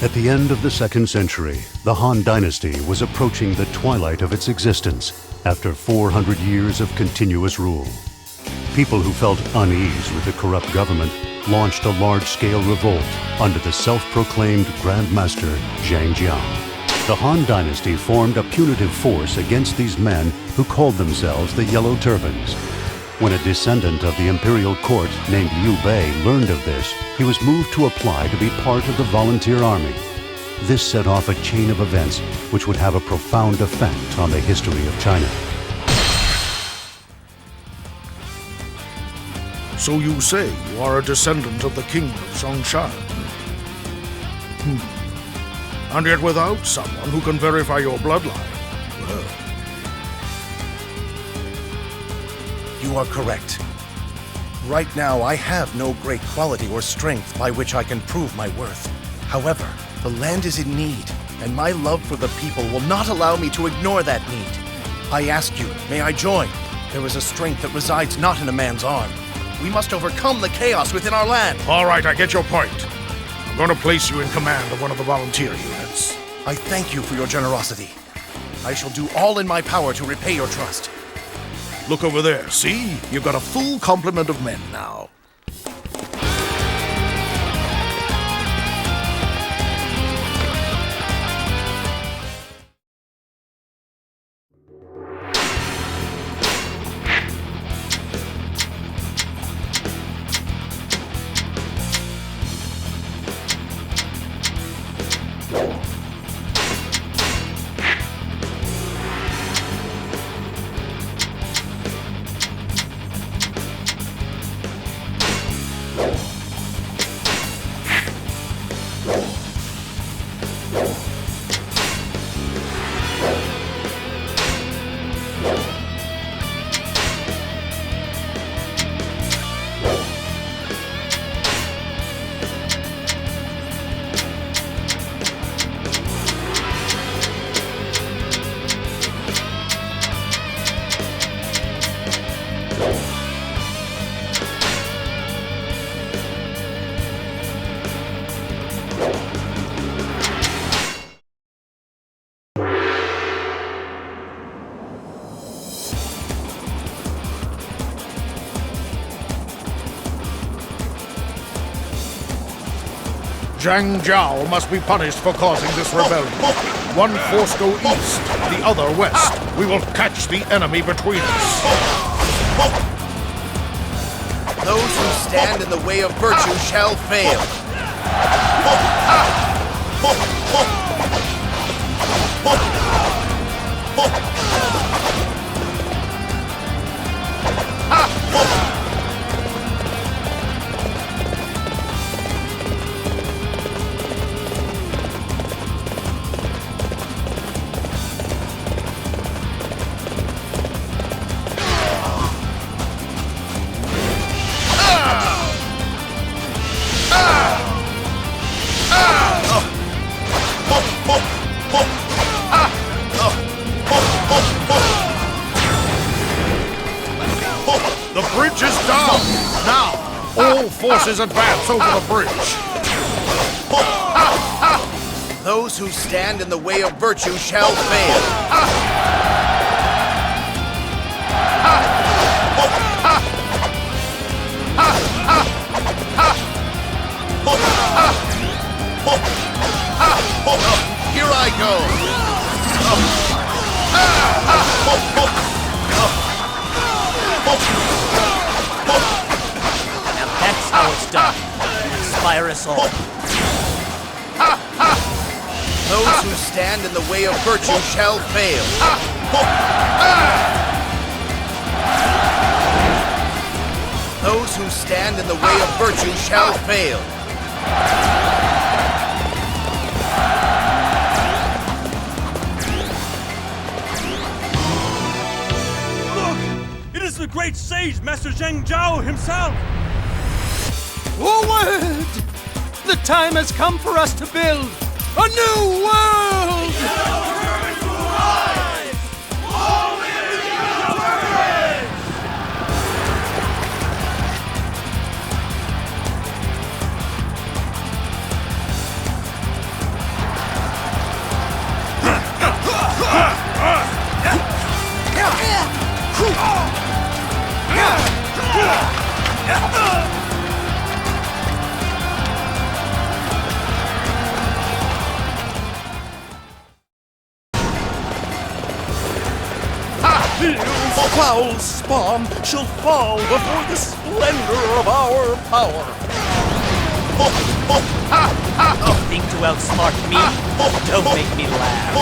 At the end of the 2nd century, the Han Dynasty was approaching the twilight of its existence after 400 years of continuous rule. People who felt unease with the corrupt government launched a large-scale revolt under the self-proclaimed Grand Master Zhang Jiao. The Han Dynasty formed a punitive force against these men who called themselves the Yellow Turbans. When a descendant of the imperial court named Liu Bei learned of this, he was moved to apply to be part of the volunteer army. This set off a chain of events which would have a profound effect on the history of China. So you say you are a descendant of the king of Zhongshan? And yet without someone who can verify your bloodline. Well. You are correct. Right now, I have no great quality or strength by which I can prove my worth. However, the land is in need, and my love for the people will not allow me to ignore that need. I ask you, may I join? There is a strength that resides not in a man's arm. We must overcome the chaos within our land. All right, I get your point. I'm going to place you in command of one of the volunteer units. I thank you for your generosity. I shall do all in my power to repay your trust. Look over there, see? You've got a full complement of men now. Zhang Jiao must be punished for causing this rebellion. One force go east, the other west. We will catch the enemy between us. Those who stand in the way of virtue shall fail. The bridge is down! Now, all forces advance over the bridge! Those who stand in the way of virtue shall fail. Here I go! Now that's how it's done. Inspire us all. Those who stand in the way of virtue shall fail. Those who stand in the way of virtue shall fail. It is the great sage, Master Zhang Jiao himself! Forward! The time has come for us to build a new world! The foul spawn shall fall before the splendor of our power. Think to outsmart me? Don't make me laugh.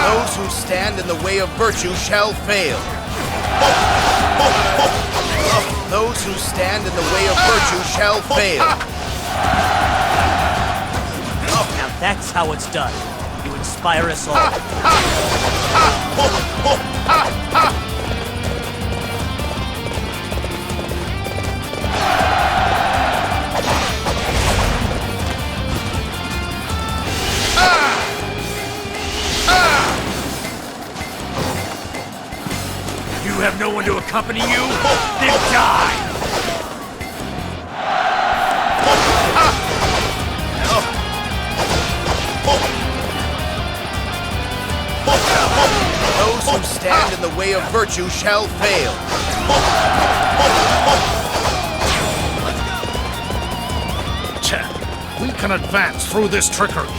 Those who stand in the way of virtue shall fail. Those who stand in the way of virtue shall fail. Now that's how it's done. You inspire us all. You have no one to accompany you? Then die! Those who stand in the way of virtue shall fail. We can advance through this trickery.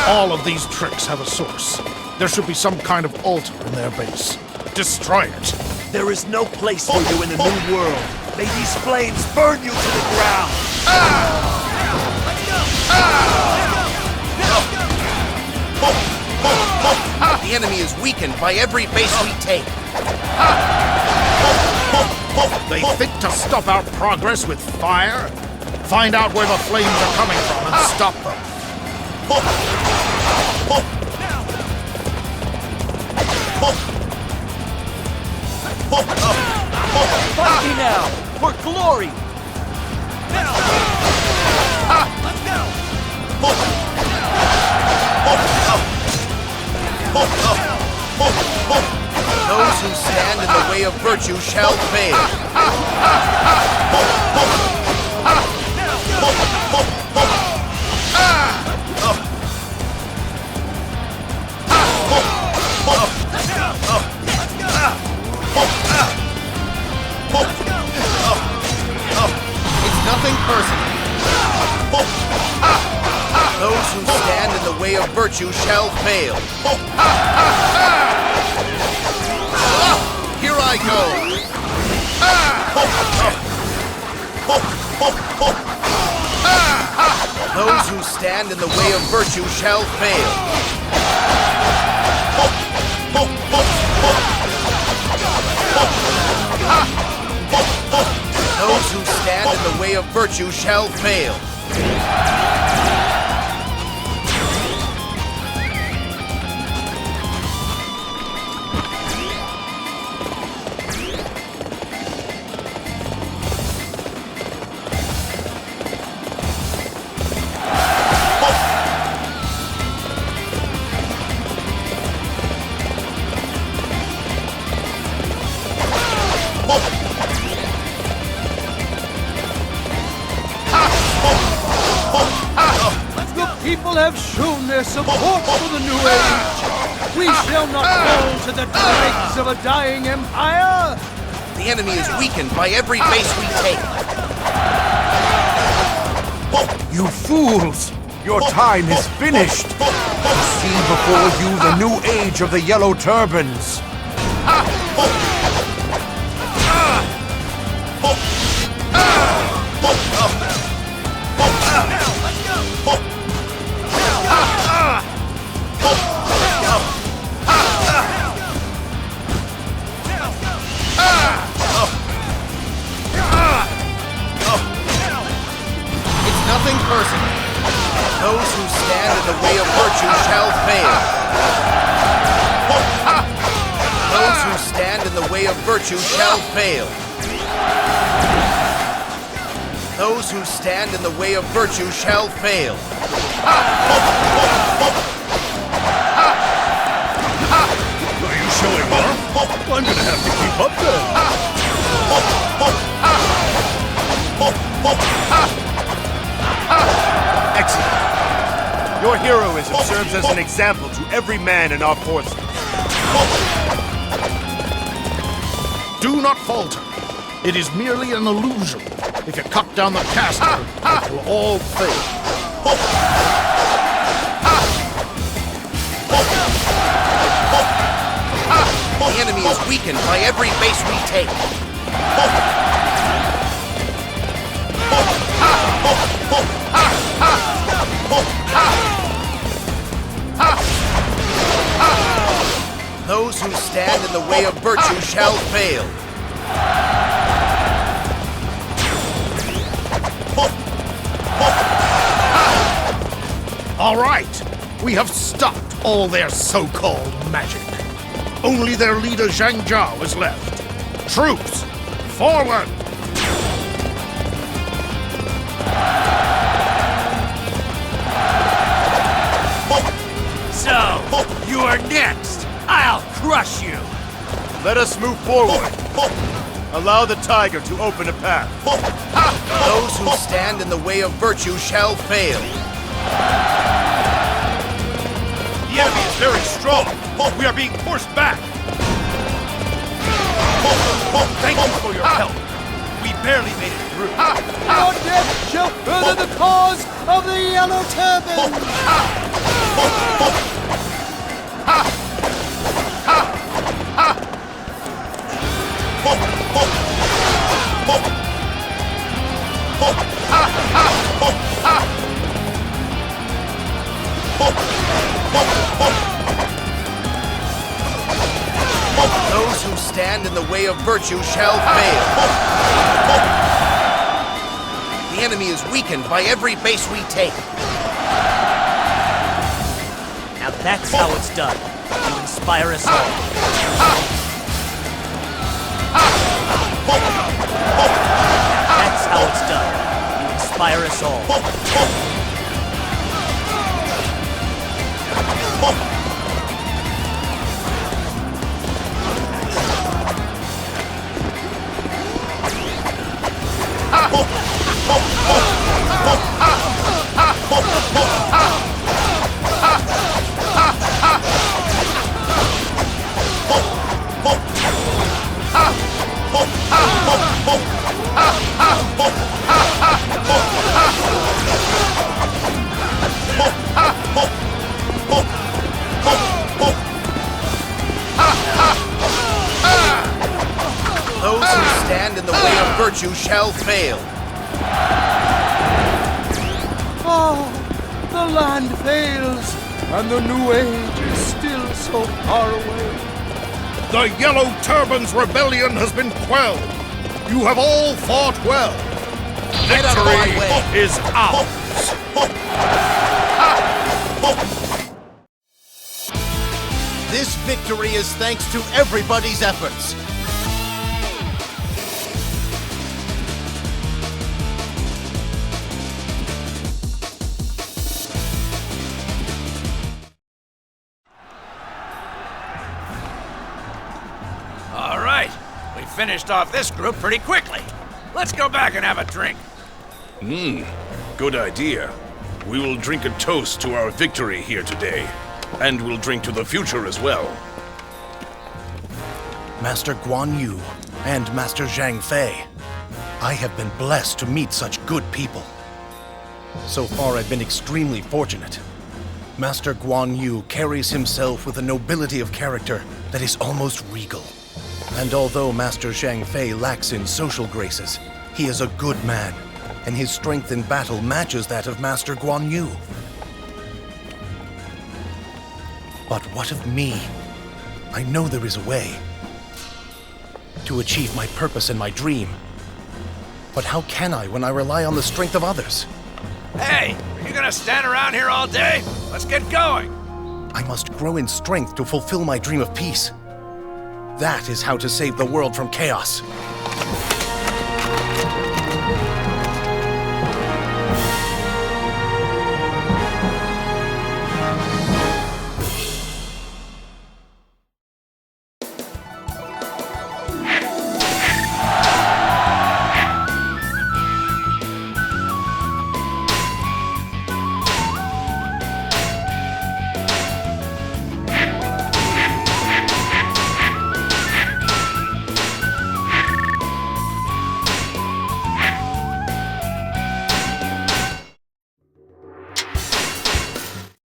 All of these tricks have a source. There should be some kind of altar in their base. Destroy it. There is no place for you in the new world. May these flames burn you to the ground. The enemy is weakened by every base we take. They think to stop our progress with fire? Find out where the flames are coming from and stop them. Fight me now! For glory! Those who stand in the way of virtue shall fail. It's nothing personal. Those who stand in the way of virtue shall fail. Here I go. Those who stand in the way of virtue shall fail. Those who stand in the way of virtue shall fail. People have shown their support for the new age. We shall not fall to the dregs of a dying empire. The enemy is weakened by every base we take. You fools! Your time is finished! See before you the new age of the Yellow Turbans! Nothing personal. Those who stand in the way of virtue shall fail. Those who stand in the way of virtue shall fail. Those who stand in the way of virtue shall fail. Are you showing off? I'm gonna have to keep up then. Excellent. Your hero is heroism serves as an example to every man in our forces. Do not falter. It is merely an illusion. If you cut down the caster, it will all fade. The enemy is weakened by every base we take. Those who stand in the way of virtue shall fail. All right, we have stopped all their so-called magic. Only their leader Zhang Zhao is left. Troops, forward! So, you are next. I'll crush you. Let us move forward. Allow the tiger to open a path. Those who stand in the way of virtue shall fail. The enemy is very strong. We are being forced back. Thank you for your help. We barely made it through. Your death shall further the cause of the Yellow Turban! Those who stand in the way of virtue shall fail. The enemy is weakened by every base we take. Now that's how it's done. You inspire us all. That's how it's done. You inspire us all. Those who stand in the way of virtue shall fail. Oh, the land fails, and the new age is still so far away. The Yellow Turban's rebellion has been quelled. You have all fought well. Get out of my way. Victory is ours. This victory is thanks to everybody's efforts. All right. We finished off this group pretty quickly. Let's go back and have a drink. Good idea. We will drink a toast to our victory here today. And we'll drink to the future as well. Master Guan Yu and Master Zhang Fei, I have been blessed to meet such good people. So far, I've been extremely fortunate. Master Guan Yu carries himself with a nobility of character that is almost regal. And although Master Zhang Fei lacks in social graces, he is a good man, and his strength in battle matches that of Master Guan Yu. But what of me? I know there is a way to achieve my purpose and my dream. But how can I when I rely on the strength of others? Hey, are you gonna stand around here all day? Let's get going. I must grow in strength to fulfill my dream of peace. That is how to save the world from chaos.